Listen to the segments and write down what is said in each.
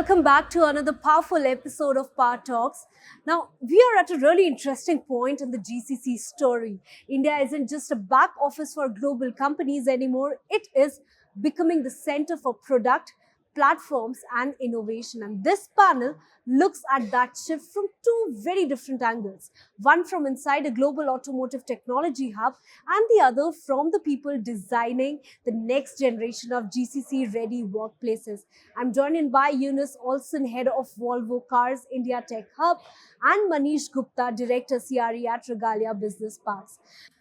Welcome back to another powerful episode of PowerTalks. Now, we are at a really interesting point in the GCC story. India isn't just a back office for global companies anymore, it is becoming the center for product, platforms, and innovation. And this panel looks at that shift from two very different angles, one from inside a global automotive technology hub, and the other from the people designing the next generation of GCC-ready workplaces. I'm joined by Jonas Olsson, head of Volvo Cars India Tech Hub, and Manish Gupta, Director-CRE at Regalia Business Parks.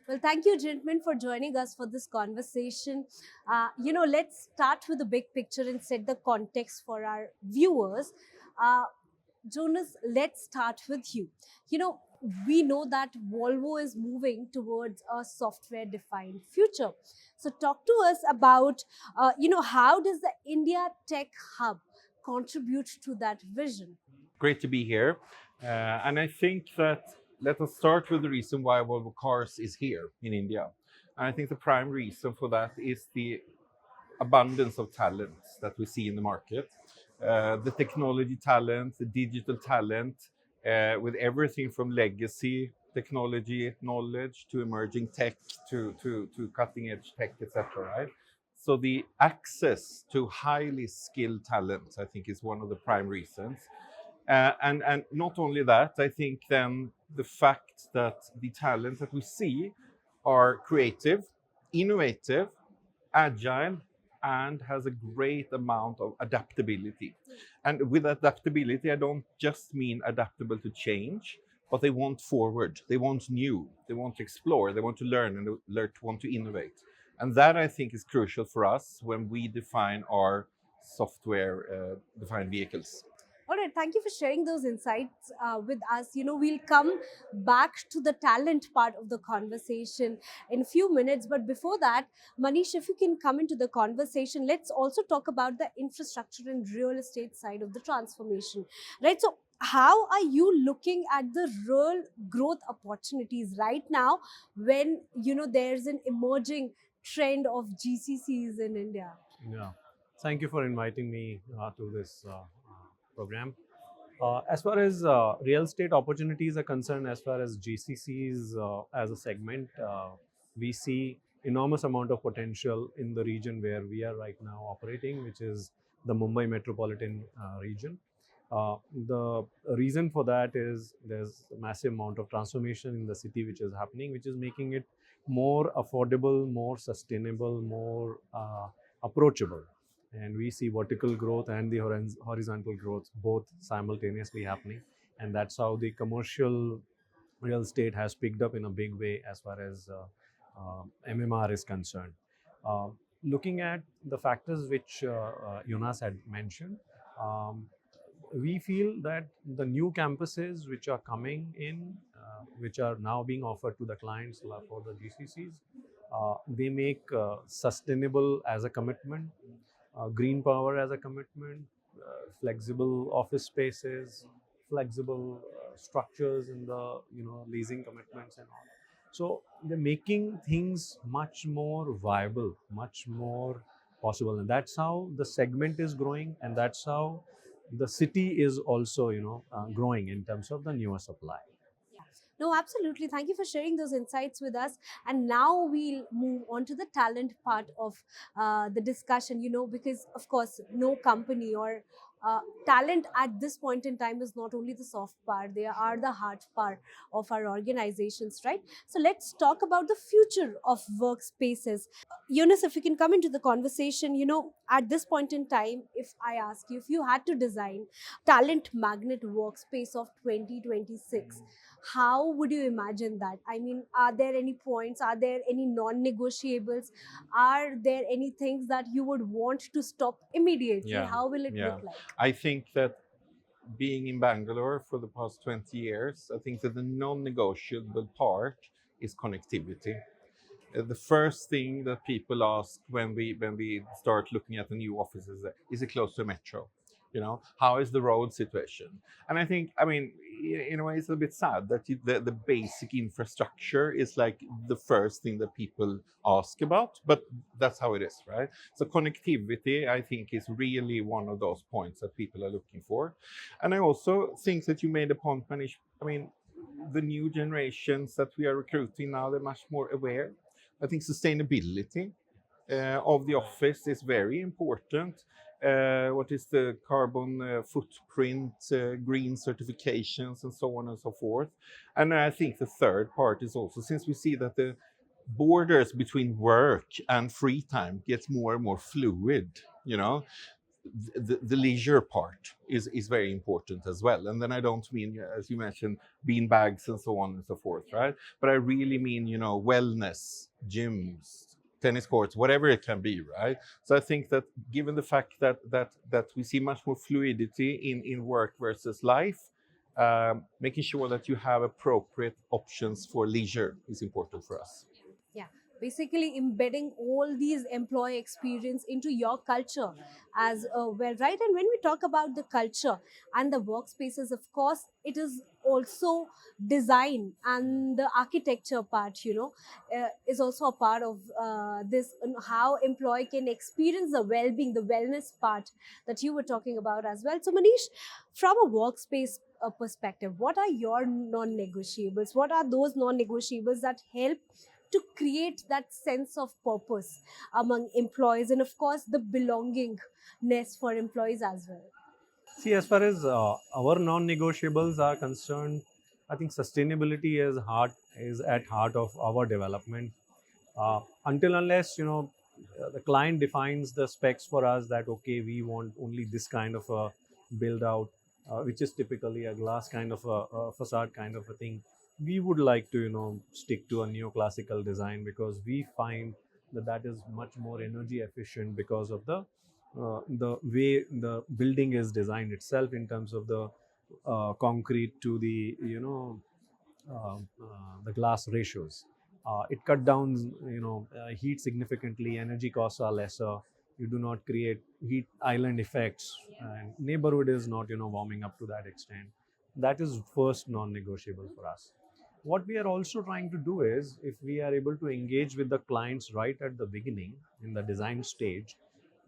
Well, thank you, gentlemen, for joining us for this conversation. Let's start with the big picture and set the context for our viewers. Jonas, let's start with you. We know that Volvo is moving towards a software-defined future. So, talk to us about, how does the India Tech Hub contribute to that vision? Great to be here. And I think that let us start with the reason why Volvo Cars is here in India. And I think the prime reason for that is the abundance of talents that we see in the market. The technology talent, the digital talent, with everything from legacy technology knowledge to emerging tech to cutting edge tech, etc. Right? So the access to highly skilled talent, I think, is one of the prime reasons. And not only that, I think then the fact that the talent that we see are creative, innovative, agile, and has a great amount of adaptability. And with adaptability, I don't just mean adaptable to change, but they want forward, they want new, they want to explore, they want to learn, and they want to innovate. And that, I think, is crucial for us when we define our software-defined vehicles. All right, thank you for sharing those insights with us. We'll come back to the talent part of the conversation in a few minutes. But before that, Manish, if you can come into the conversation, let's also talk about the infrastructure and real estate side of the transformation, right? So, how are you looking at the real growth opportunities right now when, there's an emerging trend of GCCs in India? Yeah, thank you for inviting me to this program. As far as real estate opportunities are concerned, as far as GCCs as a segment, we see enormous amount of potential in the region where we are right now operating, which is the Mumbai metropolitan region. The reason for that is there's a massive amount of transformation in the city which is happening, which is making it more affordable, more sustainable, more approachable. And we see vertical growth and the horizontal growth both simultaneously happening. And that's how the commercial real estate has picked up in a big way as far as MMR is concerned. Looking at the factors which Jonas had mentioned, we feel that the new campuses which are coming in, which are now being offered to the clients for the GCCs, they make sustainable as a commitment, green power as a commitment, flexible office spaces, flexible structures in the leasing commitments and all. So they're making things much more viable, much more possible, and that's how the segment is growing, and that's how the city is also growing in terms of the newer supply. No, absolutely. Thank you for sharing those insights with us. And now we'll move on to the talent part of the discussion, because, of course, no company or talent at this point in time is not only the soft part, they are the hard part of our organizations, right? So let's talk about the future of workspaces. Jonas, if you can come into the conversation, at this point in time, if I ask you, if you had to design talent magnet workspace of 2026, how would you imagine that? I mean, are there any points? Are there any non-negotiables? Are there any things that you would want to stop immediately? Yeah, How will it yeah. look like? I think that being in Bangalore for the past 20 years, I think that the non-negotiable part is connectivity. The first thing that people ask when we start looking at the new offices is it close to a metro? How is the road situation? And I think, I mean, in a way, it's a bit sad that the basic infrastructure is like the first thing that people ask about, but that's how it is, right? So connectivity, I think, is really one of those points that people are looking for. And I also think that you made a point, Manish. I mean, the new generations that we are recruiting now, they're much more aware. I think sustainability of the office is very important. What is the carbon footprint, green certifications, and so on and so forth. And I think the third part is also, since we see that the borders between work and free time gets more and more fluid, the leisure part is very important as well. And then I don't mean, as you mentioned, bean bags and so on and so forth, right? But I really mean, wellness, gyms, tennis courts, whatever it can be, right? So I think that given the fact that we see much more fluidity in work versus life, making sure that you have appropriate options for leisure is important for us. Yeah, basically embedding all these employee experience into your culture as well, right? And when we talk about the culture and the workspaces, of course, it is also design and the architecture part, is also a part of this, and how employee can experience the well-being, the wellness part that you were talking about as well. So Manish, from a workspace perspective, what are your non-negotiables? What are those non-negotiables that help to create that sense of purpose among employees, and of course the belongingness for employees as well? See, as far as our non-negotiables are concerned, I think sustainability is at heart of our development. Until unless the client defines the specs for us that okay, we want only this kind of a build out, which is typically a glass kind of a facade kind of a thing. We would like to stick to a neoclassical design because we find that is much more energy efficient because of the way the building is designed itself in terms of the concrete to the the glass ratios. It cut down heat significantly. Energy costs are lesser. You do not create heat island effects, and neighborhood is not warming up to that extent. That is first non-negotiable for us. What we are also trying to do is, if we are able to engage with the clients right at the beginning in the design stage,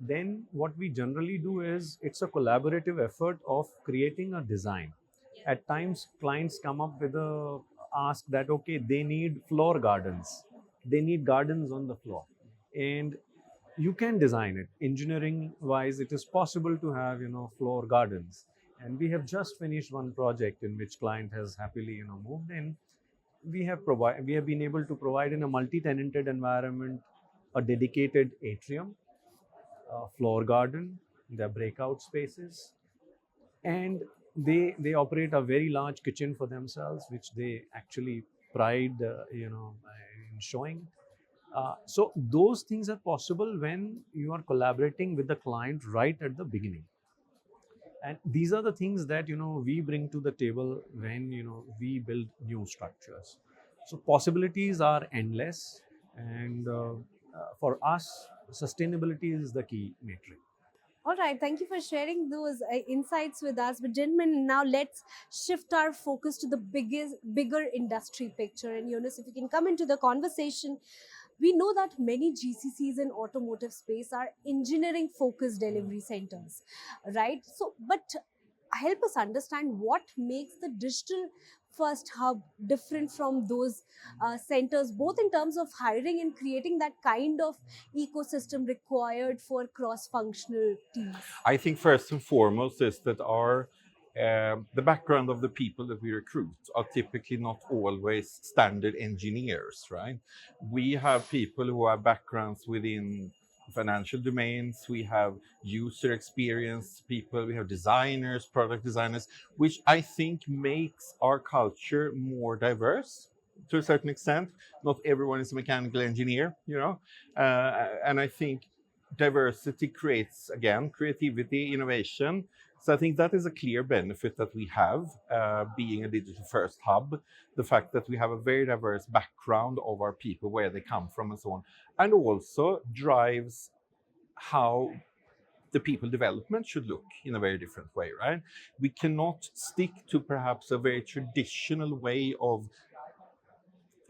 then what we generally do is it's a collaborative effort of creating a design. At times clients come up with a ask that okay, they need floor gardens, they need gardens on the floor, and you can design it engineering wise. It is possible to have floor gardens, and we have just finished one project in which client has happily moved in. We have been able to provide in a multi-tenanted environment a dedicated atrium, floor garden, their breakout spaces, and they operate a very large kitchen for themselves, which they actually pride in showing. So those things are possible when you are collaborating with the client right at the beginning, and these are the things that we bring to the table when we build new structures. So possibilities are endless, and for us sustainability is the key metric. All right, thank you for sharing those insights with us. But gentlemen, now let's shift our focus to the bigger industry picture. And Jonas, if you can come into the conversation, we know that many GCCs in automotive space are engineering focused delivery centers, right? So, but help us understand what makes the digital first hub different from those centers, both in terms of hiring and creating that kind of ecosystem required for cross-functional teams. I think first and foremost is that the background of the people that we recruit are typically not always standard engineers, right? We have people who have backgrounds within financial domains, we have user experience people, we have designers, product designers, which I think makes our culture more diverse to a certain extent. Not everyone is a mechanical engineer, and I think diversity creates, again, creativity, innovation. So I think that is a clear benefit that we have, being a digital first hub, the fact that we have a very diverse background of our people, where they come from and so on, and also drives how the people development should look in a very different way, right? We cannot stick to perhaps a very traditional way of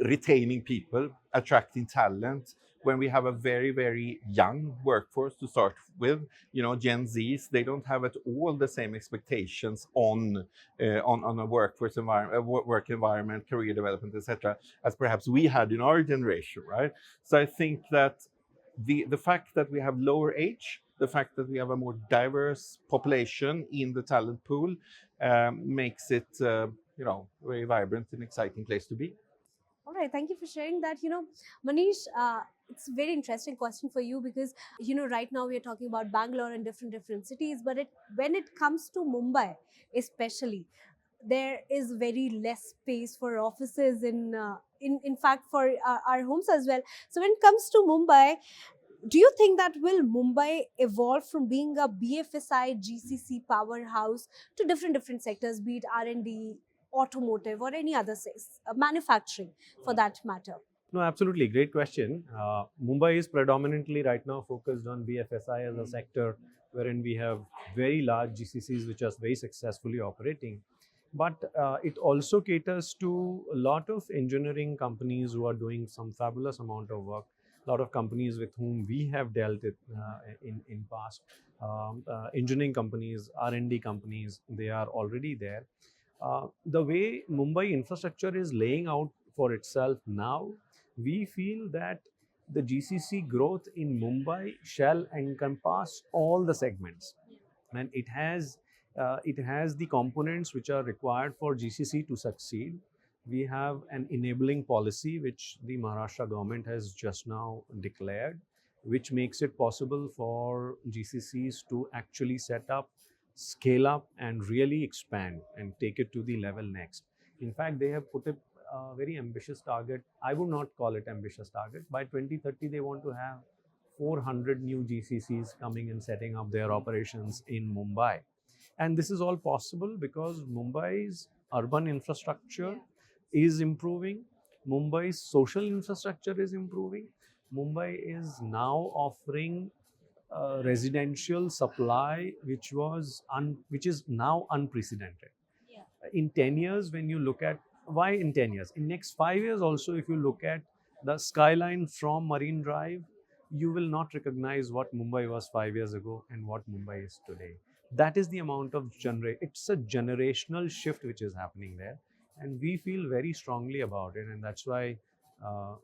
retaining people, attracting talent, when we have a very, very young workforce to start with. Gen Zs, they don't have at all the same expectations on a workforce environment, work environment, career development, etc., as perhaps we had in our generation, right? So I think that the fact that we have lower age, the fact that we have a more diverse population in the talent pool, makes it very vibrant and exciting place to be. All right, thank you for sharing that. Manish, it's a very interesting question for you because right now we are talking about Bangalore and different cities, but when it comes to Mumbai, especially, there is very less space for offices in fact for our homes as well. So when it comes to Mumbai, do you think that will Mumbai evolve from being a BFSI GCC powerhouse to different sectors, be it R&D, automotive, or any other manufacturing for that matter? No, absolutely. Great question. Mumbai is predominantly right now focused on BFSI as a sector, wherein we have very large GCCs which are very successfully operating. But it also caters to a lot of engineering companies who are doing some fabulous amount of work. A lot of companies with whom we have dealt with in past. Engineering companies, R&D companies, they are already there. The way Mumbai infrastructure is laying out for itself now, we feel that the GCC growth in Mumbai shall encompass all the segments, and it has the components which are required for GCC to succeed. We have an enabling policy which the Maharashtra government has just now declared, which makes it possible for GCCs to actually set up, scale up, and really expand and take it to the level next. In fact, they have put a very ambitious target. I would not call it ambitious target. By 2030, they want to have 400 new GCCs coming and setting up their operations in Mumbai. And this is all possible because Mumbai's urban infrastructure is improving. Mumbai's social infrastructure is improving. Mumbai is now offering residential supply which is now unprecedented. Yeah. In 10 years, when you look at why in 10 years, in next 5 years also, if you look at the skyline from Marine Drive, you will not recognize what Mumbai was 5 years ago and what Mumbai is today. That is the amount of it's a generational shift which is happening there, and we feel very strongly about it, and that's why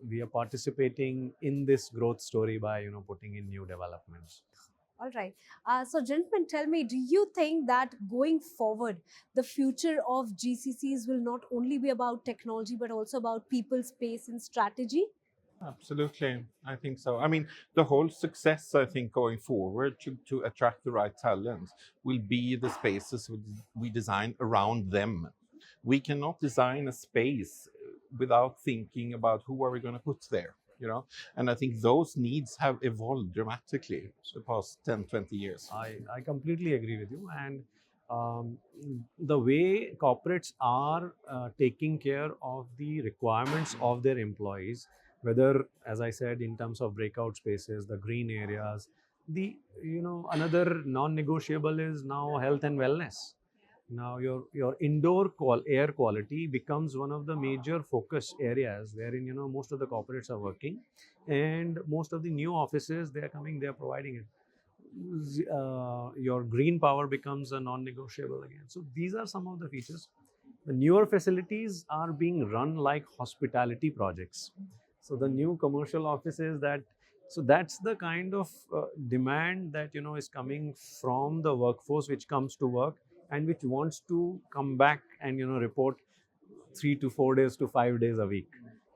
we are participating in this growth story by putting in new developments. All right. So, gentlemen, tell me, do you think that going forward, the future of GCCs will not only be about technology, but also about people, space, and strategy? Absolutely, I think so. I mean, the whole success, I think, going forward to attract the right talent will be the spaces we design around them. We cannot design a space without thinking about who are we going to put there, And I think those needs have evolved dramatically the past 10, 20 years. I completely agree with you. And the way corporates are taking care of the requirements of their employees, whether, as I said, in terms of breakout spaces, the green areas, another non-negotiable is now health and wellness. Now your indoor air quality becomes one of the major focus areas wherein most of the corporates are working, and most of the new offices they are providing it. Your green power becomes a non-negotiable again. So these are some of the features. The newer facilities are being run like hospitality projects. So the new commercial offices that's the kind of demand that is coming from the workforce which comes to work and which wants to come back and report 3 to 4 days to 5 days a week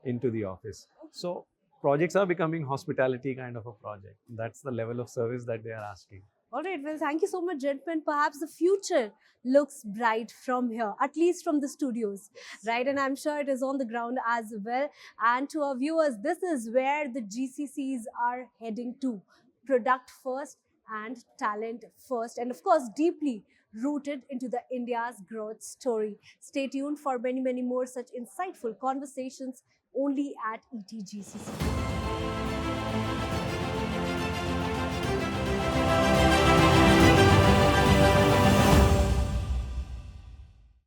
into the office. So projects are becoming hospitality kind of a project. That's the level of service that they are asking. All right, well, thank you so much, gentlemen. Perhaps the future looks bright from here, at least from the studios, right? And I'm sure it is on the ground as well. And to our viewers, this is where the GCCs are heading to. Product first and talent first. And of course, deeply rooted into the India's growth story. Stay tuned for many more such insightful conversations only at ETGCC.